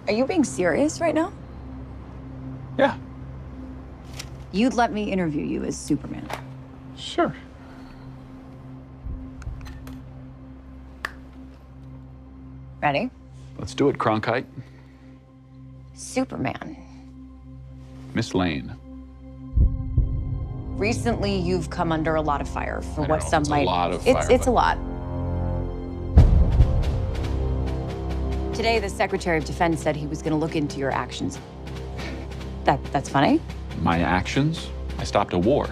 Are you being serious right now? Yeah, You'd let me interview you as Superman. sure. Ready? Let's do it, Cronkite. Superman. Miss Lane. Recently, you've come under a lot of fire for I don't what know if some it's a might. lot of It's fire, a but- lot. Today, the Secretary of Defense said he was going to look into your actions. That's funny? My actions? I stopped a war.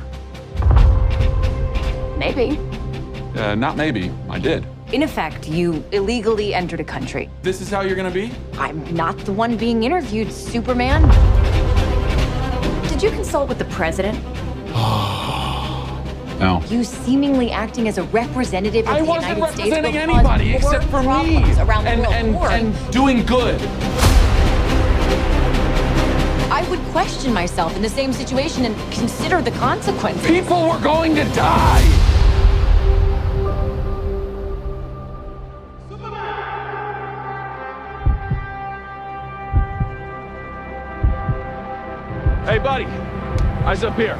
Maybe. Not maybe. I did. In effect, you illegally entered a country. This is how you're gonna be? I'm not the one being interviewed, Superman. Did you consult with the president? No. You seemingly acting as a representative of I the wasn't United States representing will cause anybody more except for me. problems around the world. And doing good. I would question myself in the same situation and consider the consequences. People were going to die. Hey, buddy. Eyes up here.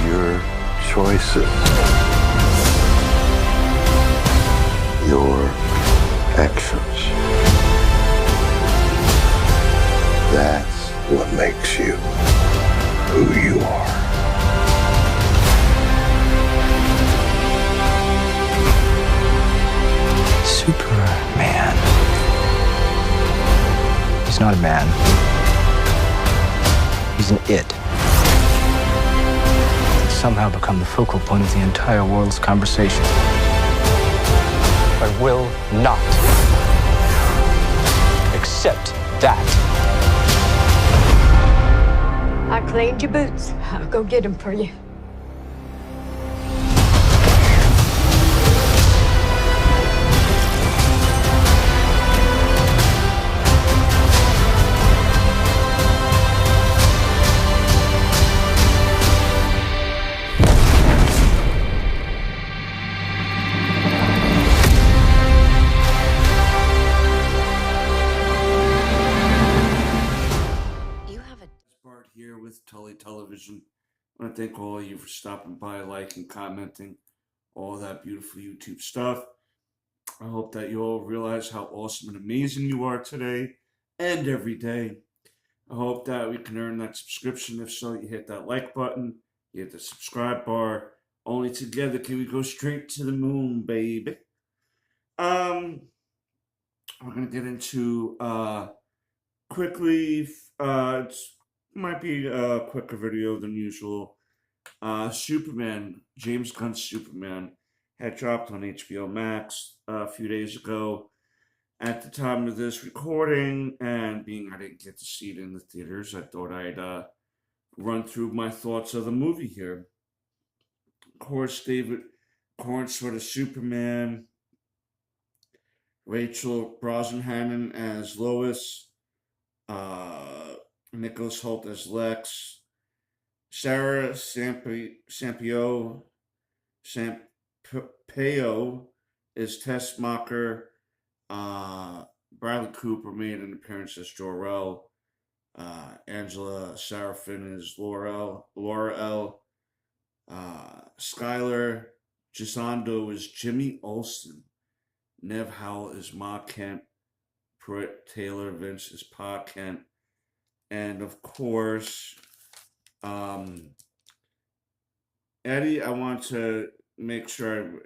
Your choices, your actions. That's what makes you who you are. Superman. He's not a man. He's an it. He's somehow become the focal point of the entire world's conversation. I will not accept that. I cleaned your boots. I'll go get them for you. You have a Bart here with Tully Television. I want to thank all of you for stopping by, liking, commenting, all that beautiful YouTube stuff. I hope that you all realize how awesome and amazing you are today and every day. I hope that we can earn that subscription. If so, you hit that like button, you hit the subscribe bar. Only together can we go straight to the moon, baby. We're gonna get into quickly. It might be a quicker video than usual. Superman, James Gunn's Superman, had dropped on HBO Max a few days ago. At the time of this recording, and being I didn't get to see it in the theaters, I thought I'd run through my thoughts of the movie here. Of course, David Cornsworth as Superman, Rachel Brosnahan as Lois, Nicholas Hoult as Lex, Sarah Sampaio is Tessmacher. Bradley Cooper made an appearance as Jor-El. Angela Sarafin is Laura-El. Skylar Gisondo is Jimmy Olsen. Nev Howell is Ma Kent. Pruitt Taylor Vince is Pa Kent. And of course, Eddie, I want to make sure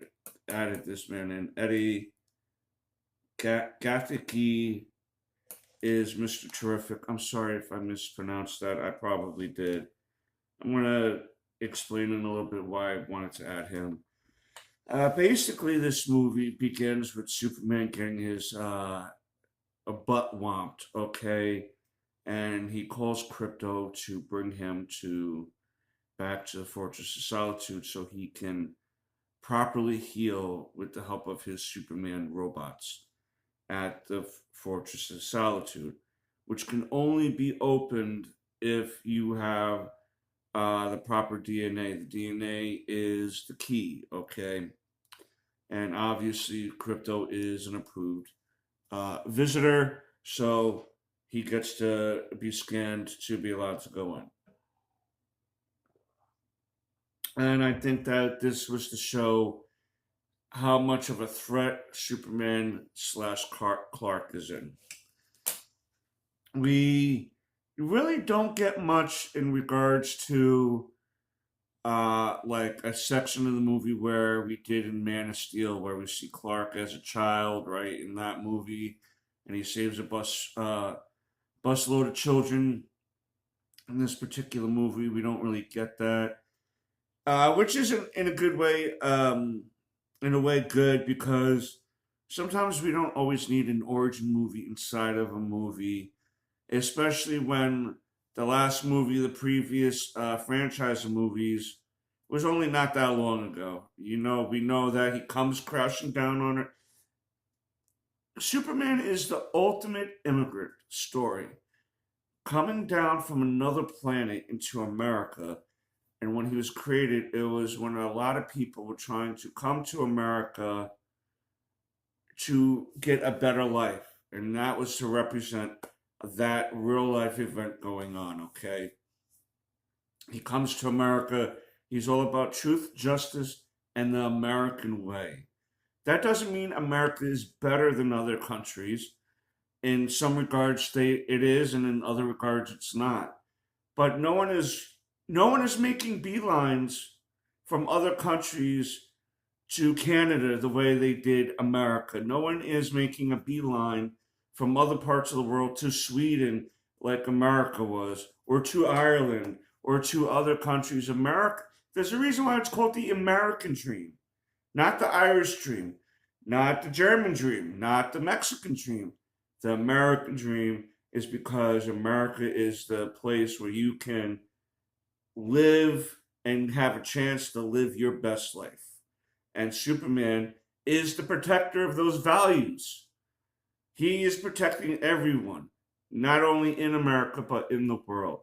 I added this man in. Eddie Gathicki is Mr. Terrific. I'm sorry if I mispronounced that. I probably did. I'm going to explain in a little bit why I wanted to add him. Basically, this movie begins with Superman getting his a butt whomped, okay? And he calls Crypto to bring him back to the Fortress of Solitude so he can properly heal with the help of his Superman robots at the Fortress of Solitude, which can only be opened if you have the proper DNA. The DNA is the key, okay? And obviously, Crypto is an approved visitor, so he gets to be scanned to be allowed to go in. And I think that this was to show how much of a threat Superman slash Clark is in. We really don't get much in regards to like a section of the movie where we did in Man of Steel, where we see Clark as a child, right, in that movie, and he saves a busload of children. In this particular movie, we don't really get that, which isn't in a good way. In a way, good, because sometimes we don't always need an origin movie inside of a movie, especially when the last movie, the previous franchise of movies, was only not that long ago. You know, we know that he comes crashing down on it. Superman is the ultimate immigrant story, coming down from another planet into America. And when he was created, it was when a lot of people were trying to come to America to get a better life. And that was to represent that real life event going on, okay? He comes to America. He's all about truth, justice, and the American way. That doesn't mean America is better than other countries. In some regards, it is, and in other regards, it's not. But no one is making beelines from other countries to Canada the way they did America. No one is making a beeline from other parts of the world to Sweden like America was, or to Ireland, or to other countries. America, there's a reason why it's called the American dream, not the Irish dream, not the German dream, not the Mexican dream. The American dream is because America is the place where you can live and have a chance to live your best life. And Superman is the protector of those values. He is protecting everyone, not only in America, but in the world.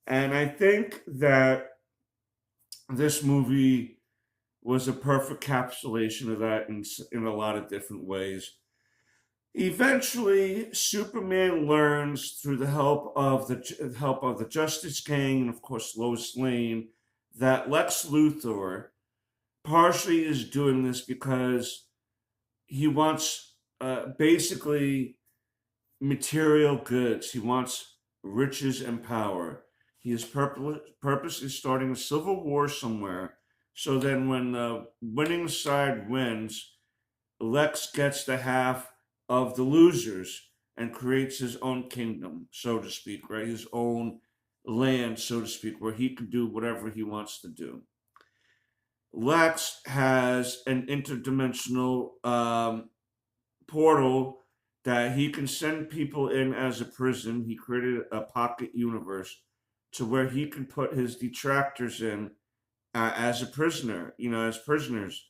And I think that this movie was a perfect encapsulation of that in a lot of different ways. Eventually, Superman learns through the help of the Justice Gang and of course Lois Lane that Lex Luthor partially is doing this because he wants basically material goods. He wants riches and power. He is purposely starting a civil war somewhere. So then, when the winning side wins, Lex gets the half of the losers and creates his own kingdom, so to speak, right? His own land, so to speak, where he can do whatever he wants to do. Lex has an interdimensional portal that he can send people in as a prison. He created a pocket universe to where he can put his detractors in as a prisoner, as prisoners.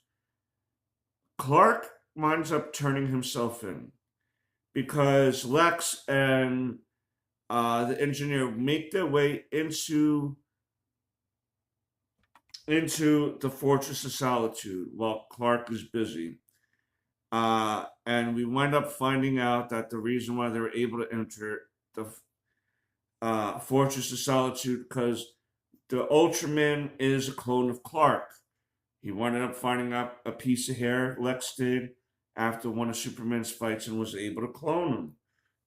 Clark winds up turning himself in because Lex and the engineer make their way into the Fortress of Solitude while Clark is busy. And we wind up finding out that the reason why they were able to enter the Fortress of Solitude because the Ultraman is a clone of Clark. He wound up finding out a piece of hair, Lex did, after one of Superman's fights and was able to clone him.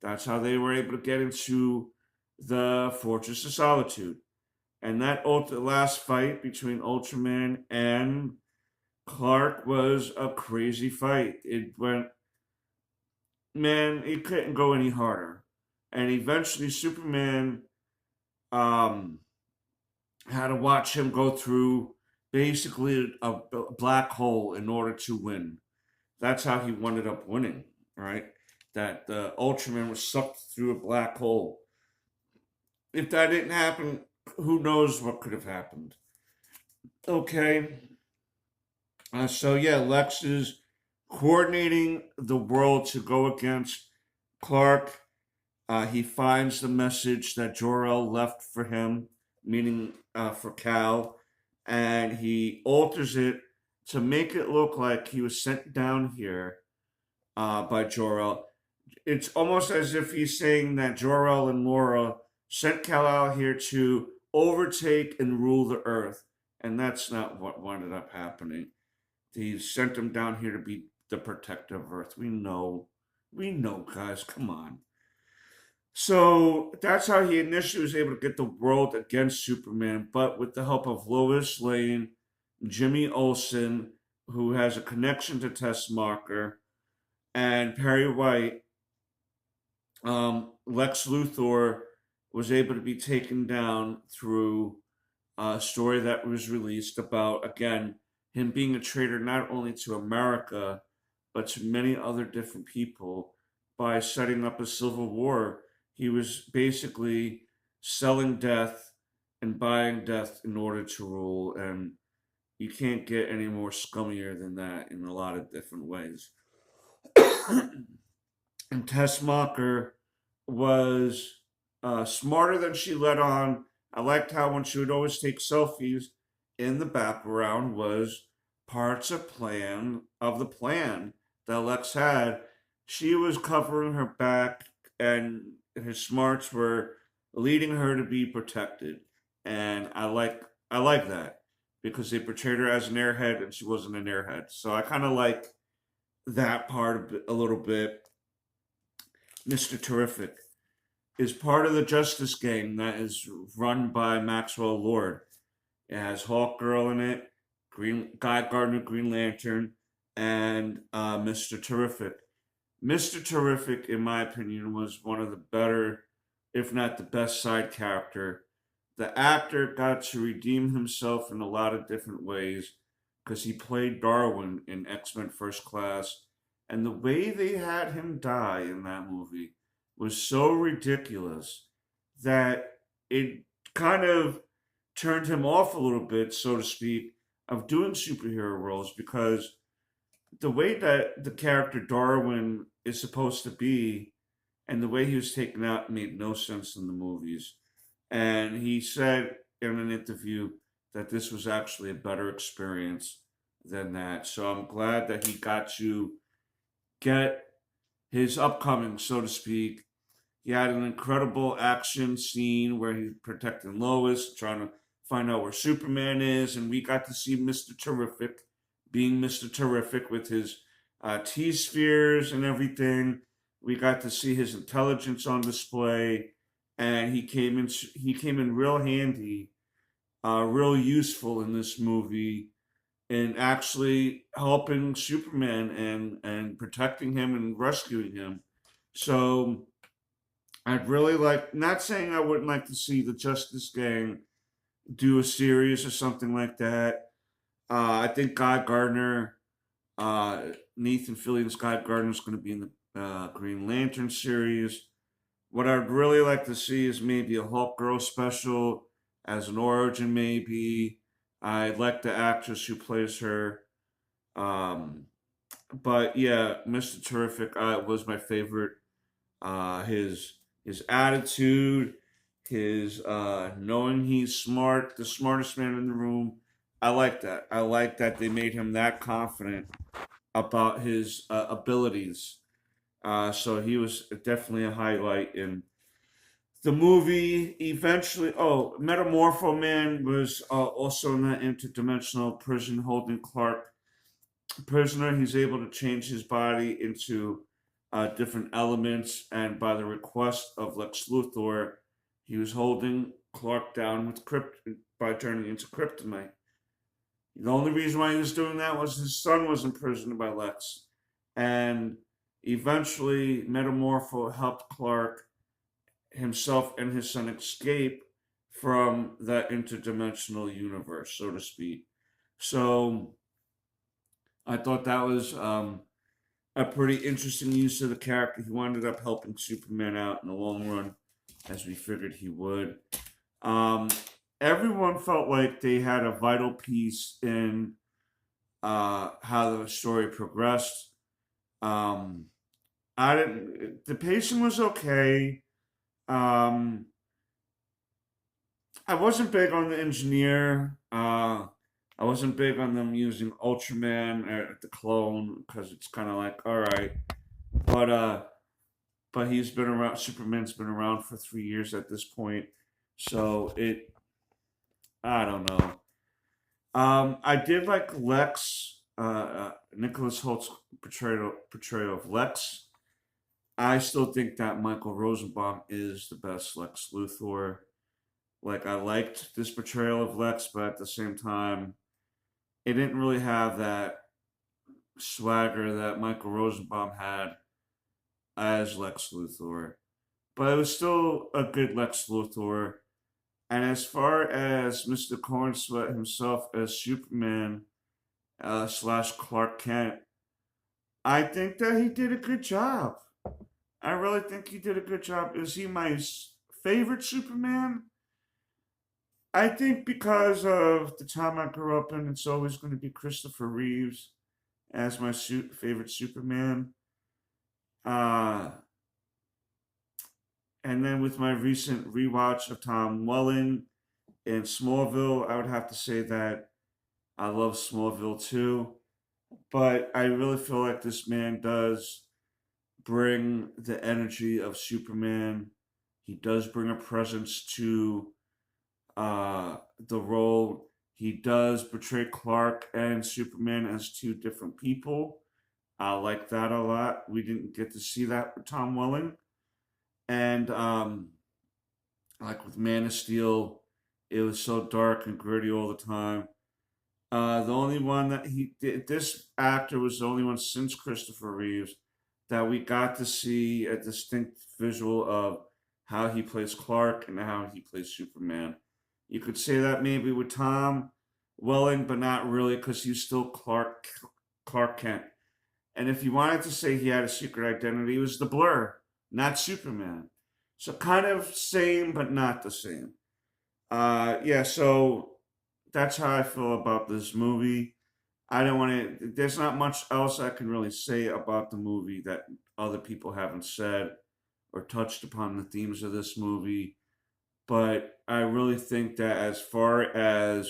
That's how they were able to get into the Fortress of Solitude. And that last fight between Ultraman and Clark was a crazy fight. It couldn't go any harder. And eventually Superman had to watch him go through basically a black hole in order to win. That's how he ended up winning, right? That the Ultraman was sucked through a black hole. If that didn't happen, who knows what could have happened. Okay. So Lex is coordinating the world to go against Clark. He finds the message that Jor-El left for him, meaning for Cal, and he alters it to make it look like he was sent down here by Jor-El. It's almost as if he's saying that Jor-El and Laura sent Cal out here to overtake and rule the Earth, and that's not what ended up happening. He sent him down here to be the protector of Earth. We know, guys. Come on. So that's how he initially was able to get the world against Superman, but with the help of Lois Lane, Jimmy Olsen, who has a connection to Tessmacher, and Perry White, Lex Luthor was able to be taken down through a story that was released about, again, him being a traitor not only to America, but to many other different people by setting up a civil war. He was basically selling death and buying death in order to rule, and you can't get any more scummier than that in a lot of different ways. And Tessmacher was smarter than she let on. I liked how when she would always take selfies, in the background was parts of the plan that Lex had. She was covering her back, and her smarts were leading her to be protected. And I like that because they portrayed her as an airhead, and she wasn't an airhead. So I kind of like that part a little bit. Mr. Terrific is part of the Justice Gang that is run by Maxwell Lord. It has Hawkgirl in it, Guy Gardner, Green Lantern, and Mr. Terrific. Mr. Terrific, in my opinion, was one of the better, if not the best side character. The actor got to redeem himself in a lot of different ways because he played Darwin in X-Men First Class. And the way they had him die in that movie was so ridiculous that it kind of turned him off a little bit, so to speak, of doing superhero roles, because the way that the character Darwin is supposed to be and the way he was taken out made no sense in the movies. And he said in an interview that this was actually a better experience than that. So I'm glad that he got to get his upcoming, so to speak. He had an incredible action scene where he's protecting Lois, trying to find out where Superman is, and we got to see Mr. Terrific being Mr. Terrific with his T-spheres and everything. We got to see his intelligence on display, and he came in real handy, real useful in this movie, in actually helping Superman and protecting him and rescuing him. So I'd really like, not saying I wouldn't like to see the Justice Gang do a series or something like that. I think Guy Gardner, Nathan Fillion's Guy Gardner is going to be in the Green Lantern series. What I'd really like to see is maybe a Hawkgirl special as an origin, maybe. I like the actress who plays her. But yeah, Mr. Terrific was my favorite. His attitude, his knowing he's smart, the smartest man in the room. I like that. I like that they made him that confident about his abilities. So he was definitely a highlight in the movie. Eventually, Metamorpho Man was also in that interdimensional prison holding Clark prisoner. He's able to change his body into different elements, and by the request of Lex Luthor, he was holding Clark down with by turning into kryptonite. The only reason why he was doing that was his son was imprisoned by Lex, and eventually Metamorpho helped Clark himself and his son escape from that interdimensional universe, so to speak. So I thought that was a pretty interesting use of the character. He wound up helping Superman out in the long run, as we figured he would. Everyone felt like they had a vital piece in how the story progressed. The pacing was okay. Um, I wasn't big on the engineer. I wasn't big on them using Ultraman at the clone because it's kind of like, all right, but he's been around. Superman's been around for 3 years at this point, so I don't know. I did like Lex, Nicholas Holt's portrayal of Lex. I still think that Michael Rosenbaum is the best Lex Luthor. Like, I liked this portrayal of Lex, but at the same time, it didn't really have that swagger that Michael Rosenbaum had as Lex Luthor. But it was still a good Lex Luthor. And as far as Mr. Cornsweat himself as Superman slash Clark Kent, I think that he did a good job. I really think he did a good job. Is he my favorite Superman? I think because of the time I grew up in, it's always going to be Christopher Reeves as my favorite Superman. And then with my recent rewatch of Tom Welling in Smallville, I would have to say that I love Smallville too. But I really feel like this man does bring the energy of Superman. He does bring a presence to the role. He does portray Clark and Superman as two different people. I like that a lot. We didn't get to see that with Tom Welling. And like with Man of Steel, it was so dark and gritty all the time. The only one that he did, this actor was the only one since Christopher Reeves that we got to see a distinct visual of how he plays Clark and how he plays Superman. You could say that maybe with Tom Welling, but not really because he's still Clark Kent. And if you wanted to say he had a secret identity, it was the Blur, not Superman. So kind of same, but not the same. Yeah, so that's how I feel about this movie. I don't want to, there's not much else I can really say about the movie that other people haven't said or touched upon the themes of this movie. But I really think that as far as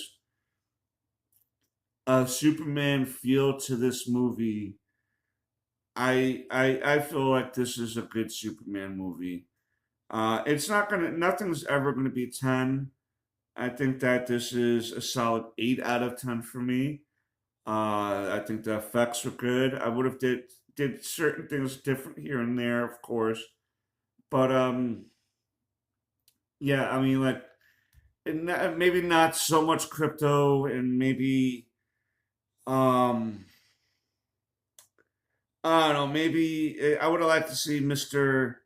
a Superman feel to this movie, I feel like this is a good Superman movie. It's not gonna, nothing's ever gonna be 10. I think that this is a solid 8 out of 10 for me. I think the effects were good. I would have did certain things different here and there, of course, but yeah, I mean, like, maybe not so much crypto, and maybe I don't know, maybe I would have liked to see Mister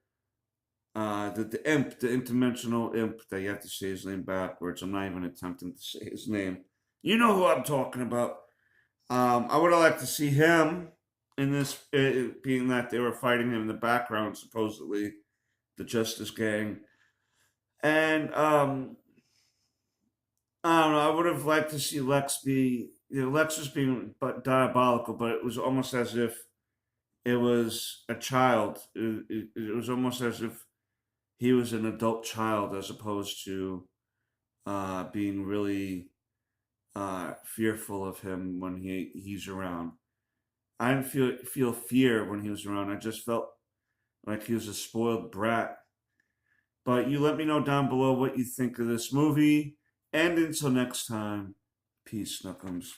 the imp, the interdimensional imp. That you have to say his name backwards. I'm not even attempting to say his name. You know who I'm talking about. I would have liked to see him in this, being that they were fighting him in the background, supposedly, the Justice Gang. And I don't know. I would have liked to see Lex be, Lex was being diabolical, but it was almost as if it was a child. It was almost as if he was an adult child, as opposed to being really fearful of him when he's around. I didn't feel fear when he was around. I just felt like he was a spoiled brat. But you let me know down below what you think of this movie. And until next time, peace, Snookums.